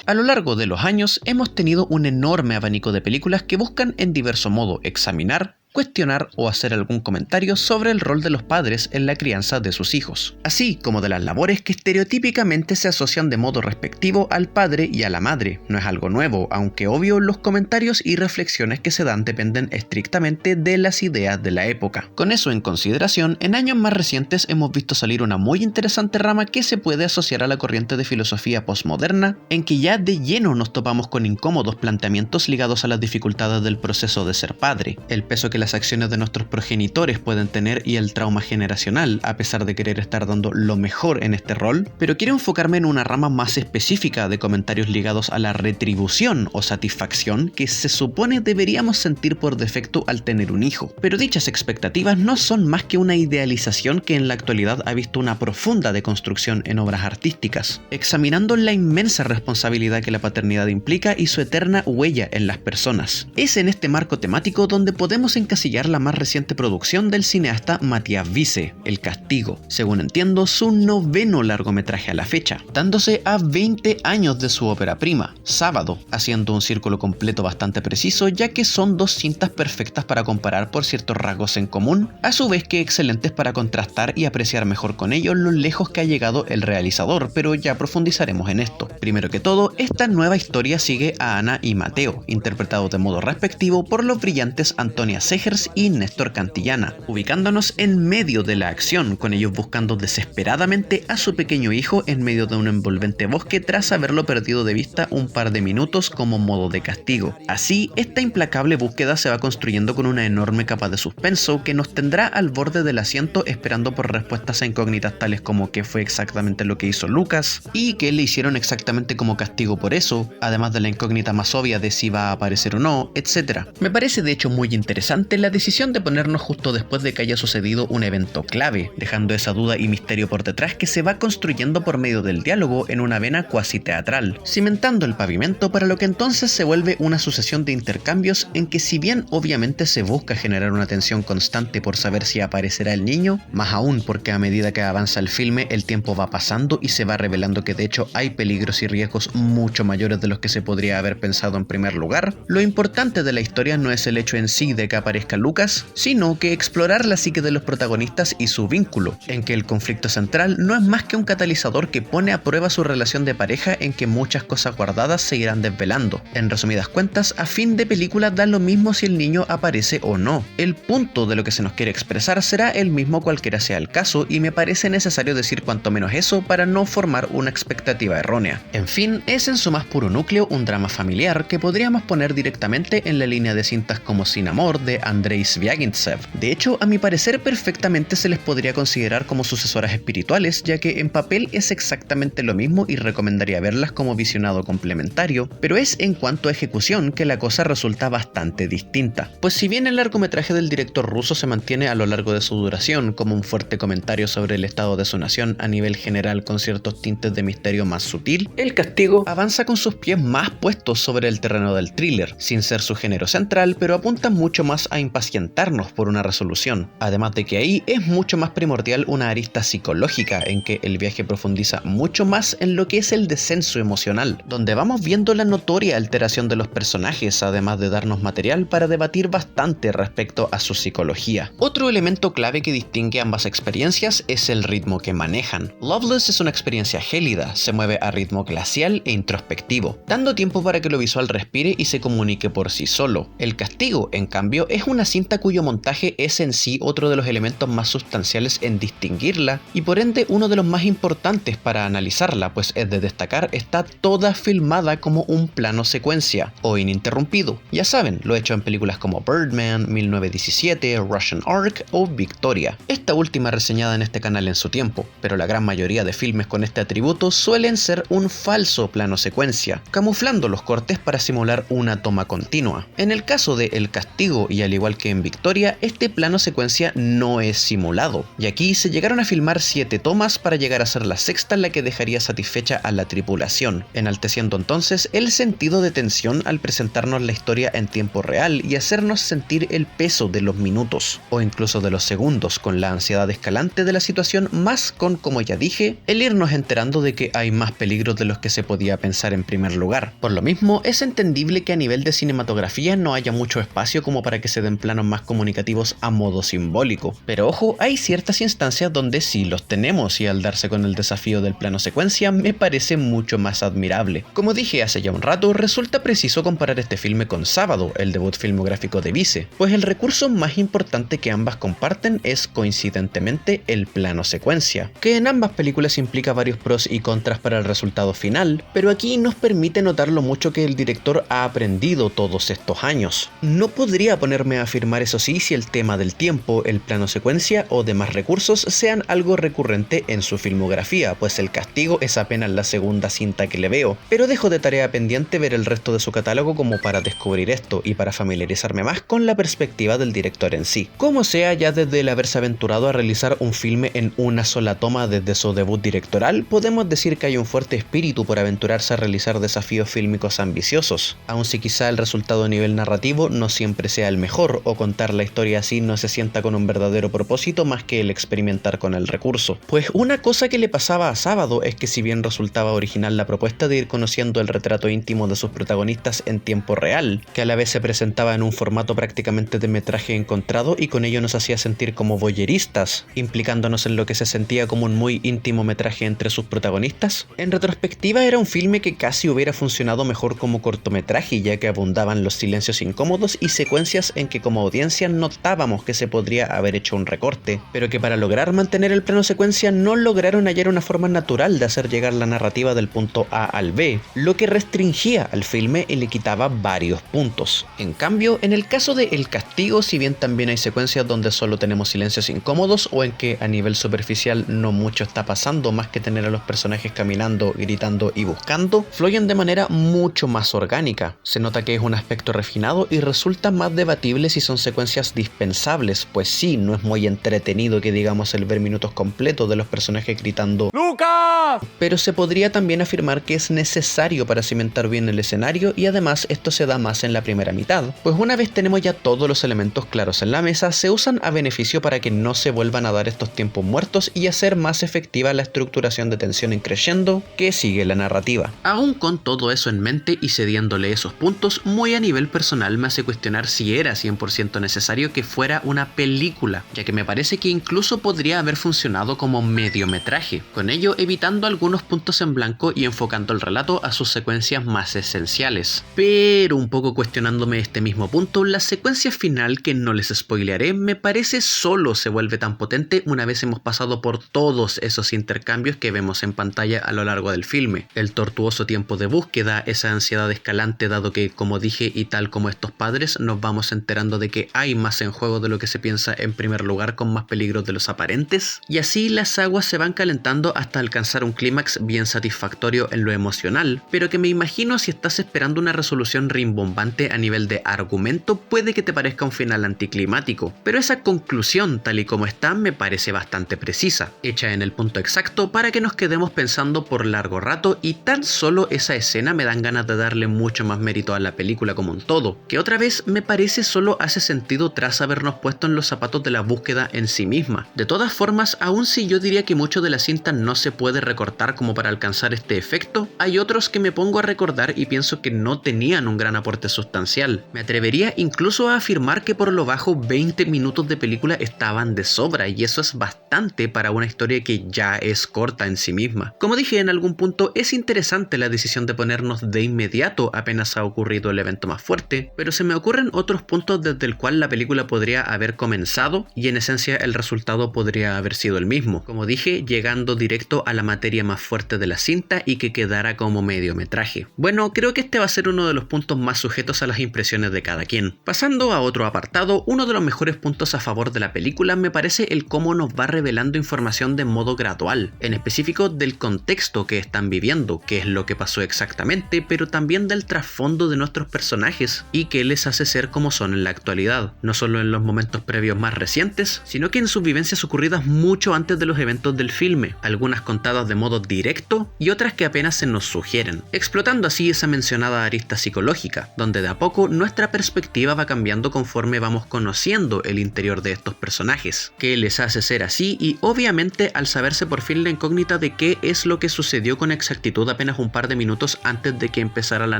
A lo largo de los años hemos tenido un enorme abanico de películas que buscan en diverso modo examinar, cuestionar o hacer algún comentario sobre el rol de los padres en la crianza de sus hijos, así como de las labores que estereotípicamente se asocian de modo respectivo al padre y a la madre. No es algo nuevo, aunque obvio los comentarios y reflexiones que se dan dependen estrictamente de las ideas de la época. Con eso en consideración, en años más recientes hemos visto salir una muy interesante rama que se puede asociar a la corriente de filosofía postmoderna, en que ya de lleno nos topamos con incómodos planteamientos ligados a las dificultades del proceso de ser padre, el peso que las acciones de nuestros progenitores pueden tener y el trauma generacional, a pesar de querer estar dando lo mejor en este rol, pero quiero enfocarme en una rama más específica de comentarios ligados a la retribución o satisfacción que se supone deberíamos sentir por defecto al tener un hijo. Pero dichas expectativas no son más que una idealización que en la actualidad ha visto una profunda deconstrucción en obras artísticas, examinando la inmensa responsabilidad que la paternidad implica y su eterna huella en las personas. Es en este marco temático donde podemos encasillar la más reciente producción del cineasta Matías Vice, El Castigo, según entiendo su 9º largometraje a la fecha, dándose a 20 años de su ópera prima, Sábado, haciendo un círculo completo bastante preciso, ya que son dos cintas perfectas para comparar por ciertos rasgos en común, a su vez que excelentes para contrastar y apreciar mejor con ellos lo lejos que ha llegado el realizador, pero ya profundizaremos en esto. Primero que todo, esta nueva historia sigue a Ana y Mateo, interpretados de modo respectivo por los brillantes Antonia Segers y Néstor Cantillana, ubicándonos en medio de la acción, con ellos buscando desesperadamente a su pequeño hijo en medio de un envolvente bosque tras haberlo perdido de vista un par de minutos como modo de castigo. Así, esta implacable búsqueda se va construyendo con una enorme capa de suspenso que nos tendrá al borde del asiento esperando por respuestas a incógnitas tales como qué fue exactamente lo que hizo Lucas y qué le hicieron exactamente como castigo por eso, además de la incógnita más obvia de si va a aparecer o no, etc. Me parece de hecho muy interesante la decisión de ponernos justo después de que haya sucedido un evento clave, dejando esa duda y misterio por detrás que se va construyendo por medio del diálogo en una vena cuasi teatral, cimentando el pavimento para lo que entonces se vuelve una sucesión de intercambios en que, si bien obviamente se busca generar una tensión constante por saber si aparecerá el niño, más aún porque a medida que avanza el filme el tiempo va pasando y se va revelando que de hecho hay peligros y riesgos mucho mayores de los que se podría haber pensado en primer lugar, lo importante de la historia no es el hecho en sí de que aparezca Lucas, sino que explorar la psique de los protagonistas y su vínculo, en que el conflicto central no es más que un catalizador que pone a prueba su relación de pareja en que muchas cosas guardadas se irán desvelando. En resumidas cuentas, a fin de película da lo mismo si el niño aparece o no. El punto de lo que se nos quiere expresar será el mismo cualquiera sea el caso y me parece necesario decir cuanto menos eso para no formar una expectativa errónea. En fin, es en su más puro núcleo un drama familiar que podríamos poner directamente en la línea de cintas como Sin Amor de Andrei Zvyagintsev. De hecho, a mi parecer perfectamente se les podría considerar como sucesoras espirituales, ya que en papel es exactamente lo mismo y recomendaría verlas como visionado complementario, pero es en cuanto a ejecución que la cosa resulta bastante distinta. Pues si bien el largometraje del director ruso se mantiene a lo largo de su duración como un fuerte comentario sobre el estado de su nación a nivel general con ciertos tintes de misterio más sutil, El Castigo avanza con sus pies más puestos sobre el terreno del thriller, sin ser su género central, pero apunta mucho más a impacientarnos por una resolución, además de que ahí es mucho más primordial una arista psicológica en que el viaje profundiza mucho más en lo que es el descenso emocional, donde vamos viendo la notoria alteración de los personajes, además de darnos material para debatir bastante respecto a su psicología. Otro elemento clave que distingue ambas experiencias es el ritmo que manejan. Loveless es una experiencia gélida, se mueve a ritmo glacial e introspectivo, dando tiempo para que lo visual respire y se comunique por sí solo. El Castigo, en cambio, es una cinta cuyo montaje es en sí otro de los elementos más sustanciales en distinguirla y por ende uno de los más importantes para analizarla, pues es de destacar, está toda filmada como un plano secuencia o ininterrumpido. Ya saben, lo he hecho en películas como Birdman, 1917, Russian Ark o Victoria, esta última reseñada en este canal en su tiempo, pero la gran mayoría de filmes con este atributo suelen ser un falso plano secuencia, camuflando los cortes para simular una toma continua. En el caso de El Castigo, y al igual que en Victoria, este plano secuencia no es simulado, y aquí se llegaron a filmar 7 tomas para llegar a ser la sexta la que dejaría satisfecha a la tripulación, enalteciendo entonces el sentido de tensión al presentarnos la historia en tiempo real y hacernos sentir el peso de los minutos, o incluso de los segundos, con la ansiedad escalante de la situación, más con, como ya dije, el irnos enterando de que hay más peligros de los que se podía pensar en primer lugar. Por lo mismo, es entendible que a nivel de cinematografía no haya mucho espacio como para que se den planos más comunicativos a modo simbólico. Pero ojo, hay ciertas instancias donde sí los tenemos, y al darse con el desafío del plano secuencia me parece mucho más admirable. Como dije hace ya un rato, resulta preciso comparar este filme con Sábado, el debut filmográfico de Vice, pues el recurso más importante que ambas comparten es coincidentemente el plano secuencia, que en ambas películas implica varios pros y contras para el resultado final, pero aquí nos permite notar lo mucho que el director ha aprendido todos estos años. No podría ponerme a afirmar, eso sí, si el tema del tiempo, el plano secuencia o demás recursos sean algo recurrente en su filmografía, pues El Castigo es apenas la segunda cinta que le veo, pero dejo de tarea pendiente ver el resto de su catálogo como para descubrir esto y para familiarizarme más con la perspectiva del director en sí. Como sea, ya desde el haberse aventurado a realizar un filme en una sola toma desde su debut directoral, podemos decir que hay un fuerte espíritu por aventurarse a realizar desafíos fílmicos ambiciosos, aun si quizá el resultado a nivel narrativo no siempre sea el mejor, o contar la historia así no se sienta con un verdadero propósito más que el experimentar con el recurso. Pues una cosa que le pasaba a Sábado es que si bien resultaba original la propuesta de ir conociendo el retrato íntimo de sus protagonistas en tiempo real, que a la vez se presentaba en un formato prácticamente de metraje encontrado y con ello nos hacía sentir como voyeristas, implicándonos en lo que se sentía como un muy íntimo metraje entre sus protagonistas, en retrospectiva era un filme que casi hubiera funcionado mejor como cortometraje, ya que abundaban los silencios incómodos y secuencias en que como audiencia notábamos que se podría haber hecho un recorte, pero que para lograr mantener el plano secuencia no lograron hallar una forma natural de hacer llegar la narrativa del punto A al B, lo que restringía al filme y le quitaba varios puntos. En cambio, en el caso de El Castigo, si bien también hay secuencias donde solo tenemos silencios incómodos o en que a nivel superficial no mucho está pasando más que tener a los personajes caminando, gritando y buscando, fluyen de manera mucho más orgánica. Se nota que es un aspecto refinado y resulta más debatible si son secuencias dispensables, pues sí, no es muy entretenido que digamos el ver minutos completos de los personajes gritando ¡Lucas! Pero se podría también afirmar que es necesario para cimentar bien el escenario, y además esto se da más en la primera mitad, pues una vez tenemos ya todos los elementos claros en la mesa, se usan a beneficio para que no se vuelvan a dar estos tiempos muertos y hacer más efectiva la estructuración de tensión en crescendo que sigue la narrativa. Aún con todo eso en mente y cediéndole esos puntos, muy a nivel personal me hace cuestionar si era 100% necesario que fuera una película, ya que me parece que incluso podría haber funcionado como mediometraje, con ello evitando algunos puntos en blanco y enfocando el relato a sus secuencias más esenciales. Pero un poco cuestionándome este mismo punto, la secuencia final, que no les spoilearé, me parece solo se vuelve tan potente una vez hemos pasado por todos esos intercambios que vemos en pantalla a lo largo del filme. El tortuoso tiempo de búsqueda, esa ansiedad escalante dado que, como dije y tal como estos padres, nos vamos enterando de que hay más en juego de lo que se piensa en primer lugar, con más peligros de los aparentes, y así las aguas se van calentando hasta alcanzar un clímax bien satisfactorio en lo emocional, pero que me imagino si estás esperando una resolución rimbombante a nivel de argumento puede que te parezca un final anticlimático, pero esa conclusión tal y como está me parece bastante precisa, hecha en el punto exacto para que nos quedemos pensando por largo rato, y tan solo esa escena me dan ganas de darle mucho más mérito a la película como un todo, que otra vez me parece solo hace sentido tras habernos puesto en los zapatos de la búsqueda en sí misma. De todas formas, aun si yo diría que mucho de la cinta no se puede recortar como para alcanzar este efecto, hay otros que me pongo a recordar y pienso que no tenían un gran aporte sustancial. Me atrevería incluso a afirmar que por lo bajo 20 minutos de película estaban de sobra, y eso es bastante para una historia que ya es corta en sí misma. Como dije en algún punto, es interesante la decisión de ponernos de inmediato apenas ha ocurrido el evento más fuerte, pero se me ocurren otros puntos desde el cual la película podría haber comenzado y en esencia el resultado podría haber sido el mismo. Como dije, llegando directo a la materia más fuerte de la cinta y que quedara como mediometraje. Bueno, creo que este va a ser uno de los puntos más sujetos a las impresiones de cada quien. Pasando a otro apartado, uno de los mejores puntos a favor de la película me parece el cómo nos va revelando información de modo gradual, en específico del contexto que están viviendo, qué es lo que pasó exactamente, pero también del trasfondo de nuestros personajes y qué les hace ser como son en la actualidad, no solo en los momentos previos más recientes, sino que en sus vivencias ocurridas mucho antes de los eventos del filme, algunas contadas de modo directo y otras que apenas se nos sugieren, explotando así esa mencionada arista psicológica, donde de a poco nuestra perspectiva va cambiando conforme vamos conociendo el interior de estos personajes, qué les hace ser así y obviamente al saberse por fin la incógnita de qué es lo que sucedió con exactitud apenas un par de minutos antes de que empezara la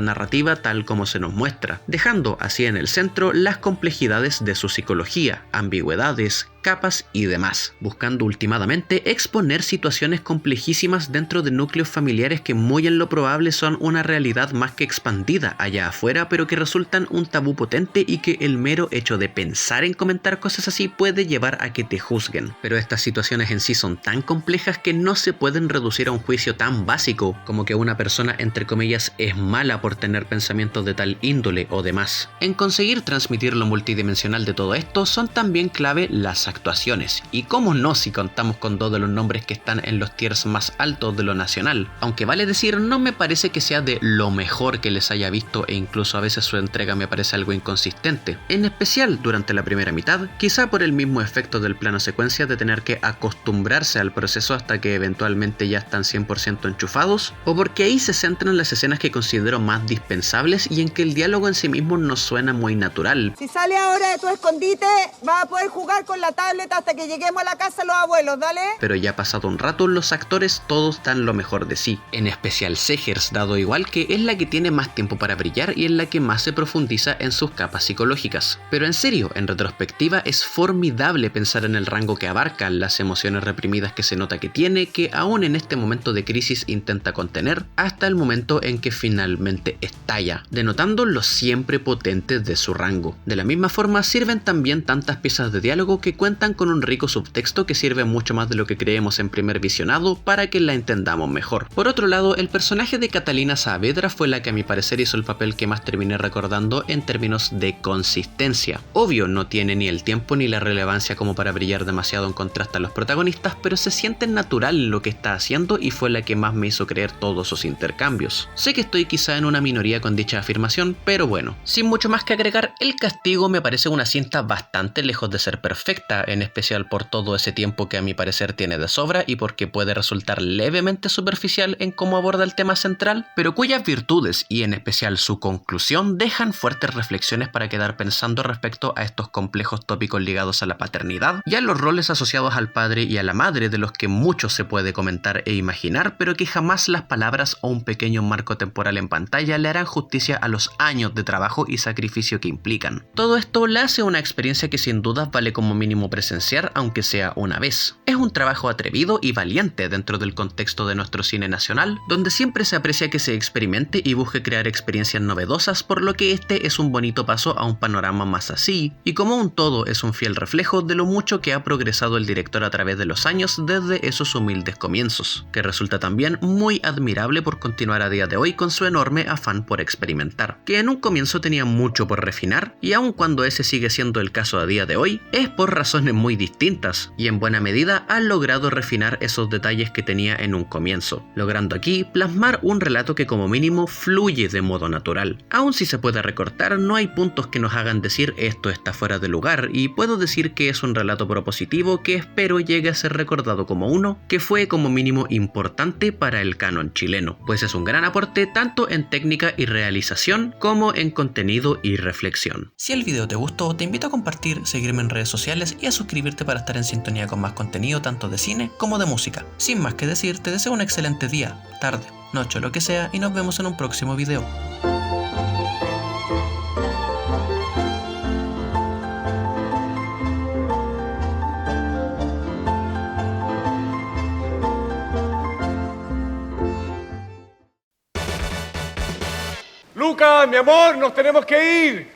narrativa tal como se nos muestra, dejando así en el centro las complejidades de su psicología, ambigüedades, capas y demás, buscando ultimadamente exponer situaciones complejísimas dentro de núcleos familiares que muy en lo probable son una realidad más que expandida allá afuera, pero que resultan un tabú potente y que el mero hecho de pensar en comentar cosas así puede llevar a que te juzguen. Pero estas situaciones en sí son tan complejas que no se pueden reducir a un juicio tan básico como que una persona entre comillas es mala por tener pensamientos de tal índole o demás. En conseguir transmitir lo multidimensional de todo esto son también clave las actuaciones, y cómo no si contamos con dos de los nombres que están en los tiers más altos de lo nacional, aunque vale decir no me parece que sea de lo mejor que les haya visto e incluso a veces su entrega me parece algo inconsistente, en especial durante la primera mitad, quizá por el mismo efecto del plano secuencia de tener que acostumbrarse al proceso hasta que eventualmente ya están 100% enchufados, o porque ahí se centran las escenas que considero más dispensables y en que el diálogo en sí mismo no suena muy natural. Si sale ahora de tu escondite, vas a poder jugar con la tablet hasta que lleguemos a la casa de los abuelos, ¿dale? Pero ya pasado un rato, los actores todos dan lo mejor de sí, en especial Segers, dado igual que es la que tiene más tiempo para brillar y en la que más se profundiza en sus capas psicológicas. Pero en serio, en retrospectiva es formidable pensar en el rango que abarca, las emociones reprimidas que se nota que tiene, que aún en este momento de crisis intenta contener, hasta el momento en que finalmente estalla, denotando lo siempre potente de su rango. De la misma forma sirven también tantas piezas de diálogo que cuentan con un rico subtexto que sirve mucho más de lo que creemos en primer visionado para que la entendamos mejor. Por otro lado, el personaje de Catalina Saavedra fue la que a mi parecer hizo el papel que más terminé recordando en términos de consistencia. Obvio, no tiene ni el tiempo ni la relevancia como para brillar demasiado en contraste a los protagonistas, pero se siente natural en lo que está haciendo y fue la que más me hizo creer todos sus intercambios. Sé que estoy quizá en una minoría con dicha afirmación, pero bueno, sin mucho más que agregar, El Castigo me parece una cinta bastante lejos de ser perfecta, en especial por todo ese tiempo que a mi parecer tiene de sobra y porque puede resultar levemente superficial en cómo aborda el tema central, pero cuyas virtudes y en especial su conclusión dejan fuertes reflexiones para quedar pensando respecto a estos complejos tópicos ligados a la paternidad y a los roles asociados al padre y a la madre, de los que mucho se puede comentar e imaginar, pero que jamás las palabras o un pequeño marco temporal en pantalla le harán justicia a los años de trabajo y sacrificio que implican. Todo esto le hace una experiencia que sin duda vale como mínimo presenciar, aunque sea una vez. Es un trabajo atrevido y valiente dentro del contexto de nuestro cine nacional, donde siempre se aprecia que se experimente y busque crear experiencias novedosas, por lo que este es un bonito paso a un panorama más así, y como un todo es un fiel reflejo de lo mucho que ha progresado el director a través de los años desde esos humildes comienzos, que resulta también muy admirable por continuar a día de hoy con su enorme afán por experimentar, que en un comienzo tenía mucho por refinar, y aun cuando ese sigue siendo el caso a día de hoy, es por razones muy distintas, y en buena medida ha logrado refinar esos detalles que tenía en un comienzo, logrando aquí plasmar un relato que como mínimo fluye de modo natural. Aun si se puede recortar, no hay puntos que nos hagan decir esto está fuera de lugar, y puedo decir que es un relato propositivo que espero llegue a ser recordado como uno que fue como mínimo importante para el canon chileno, pues es un gran aporte tanto en técnica y realización como en contenido y reflexión. Si el video te gustó, te invito a compartir, seguirme en redes sociales y a suscribirte para estar en sintonía con más contenido tanto de cine como de música. Sin más que decir, te deseo un excelente día, tarde, noche o lo que sea y nos vemos en un próximo video. Lucas, mi amor, nos tenemos que ir.